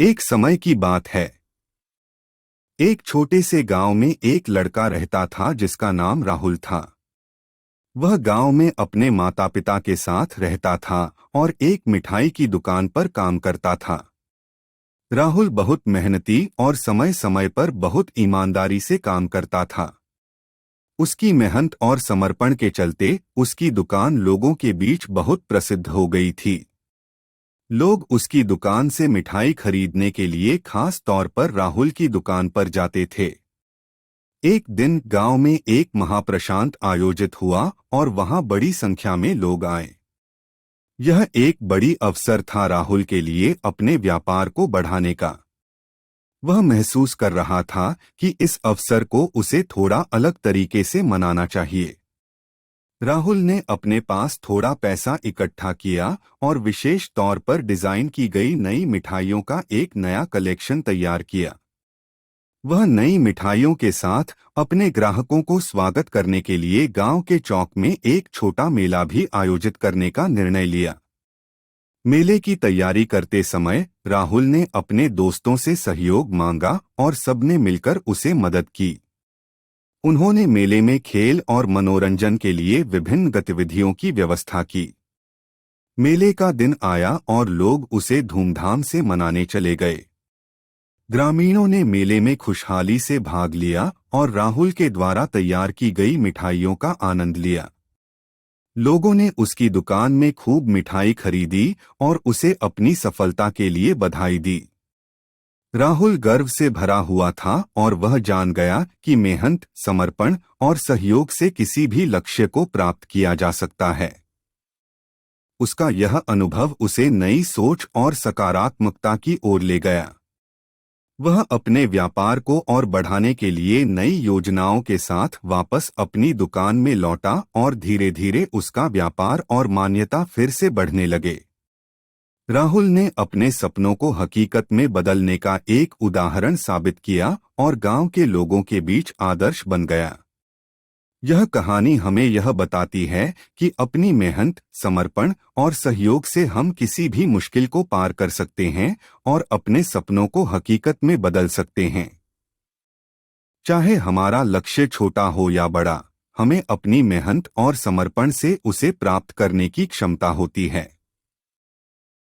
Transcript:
एक समय की बात है। एक छोटे से गांव में एक लड़का रहता था जिसका नाम राहुल था। वह गांव में अपने माता पिता के साथ रहता था और एक मिठाई की दुकान पर काम करता था। राहुल बहुत मेहनती और समय समय पर बहुत ईमानदारी से काम करता था। उसकी मेहनत और समर्पण के चलते उसकी दुकान लोगों के बीच बहुत प्रसिद्ध हो गई थी। लोग उसकी दुकान से मिठाई खरीदने के लिए खास तौर पर राहुल की दुकान पर जाते थे। एक दिन गांव में एक महाप्रसाद आयोजित हुआ और वहां बड़ी संख्या में लोग आए। यह एक बड़ी अवसर था राहुल के लिए अपने व्यापार को बढ़ाने का। वह महसूस कर रहा था कि इस अवसर को उसे थोड़ा अलग तरीके से मनाना चाहिए। राहुल ने अपने पास थोड़ा पैसा इकट्ठा किया और विशेष तौर पर डिजाइन की गई नई मिठाइयों का एक नया कलेक्शन तैयार किया। वह नई मिठाइयों के साथ अपने ग्राहकों को स्वागत करने के लिए गांव के चौक में एक छोटा मेला भी आयोजित करने का निर्णय लिया। मेले की तैयारी करते समय राहुल ने अपने दोस्तों से सहयोग मांगा और सबने मिलकर उसे मदद की। उन्होंने मेले में खेल और मनोरंजन के लिए विभिन्न गतिविधियों की व्यवस्था की। मेले का दिन आया और लोग उसे धूमधाम से मनाने चले गए। ग्रामीणों ने मेले में खुशहाली से भाग लिया और राहुल के द्वारा तैयार की गई मिठाइयों का आनंद लिया। लोगों ने उसकी दुकान में खूब मिठाई खरीदी और उसे अपनी सफलता के लिए बधाई दी। राहुल गर्व से भरा हुआ था और वह जान गया कि मेहनत, समर्पण और सहयोग से किसी भी लक्ष्य को प्राप्त किया जा सकता है। उसका यह अनुभव उसे नई सोच और सकारात्मकता की ओर ले गया। वह अपने व्यापार को और बढ़ाने के लिए नई योजनाओं के साथ वापस अपनी दुकान में लौटा और धीरे धीरे उसका व्यापार और मान्यता फिर से बढ़ने लगे। राहुल ने अपने सपनों को हकीकत में बदलने का एक उदाहरण साबित किया और गांव के लोगों के बीच आदर्श बन गया। यह कहानी हमें यह बताती है कि अपनी मेहनत, समर्पण और सहयोग से हम किसी भी मुश्किल को पार कर सकते हैं और अपने सपनों को हकीकत में बदल सकते हैं। चाहे हमारा लक्ष्य छोटा हो या बड़ा, हमें अपनी मेहनत और समर्पण से उसे प्राप्त करने की क्षमता होती है।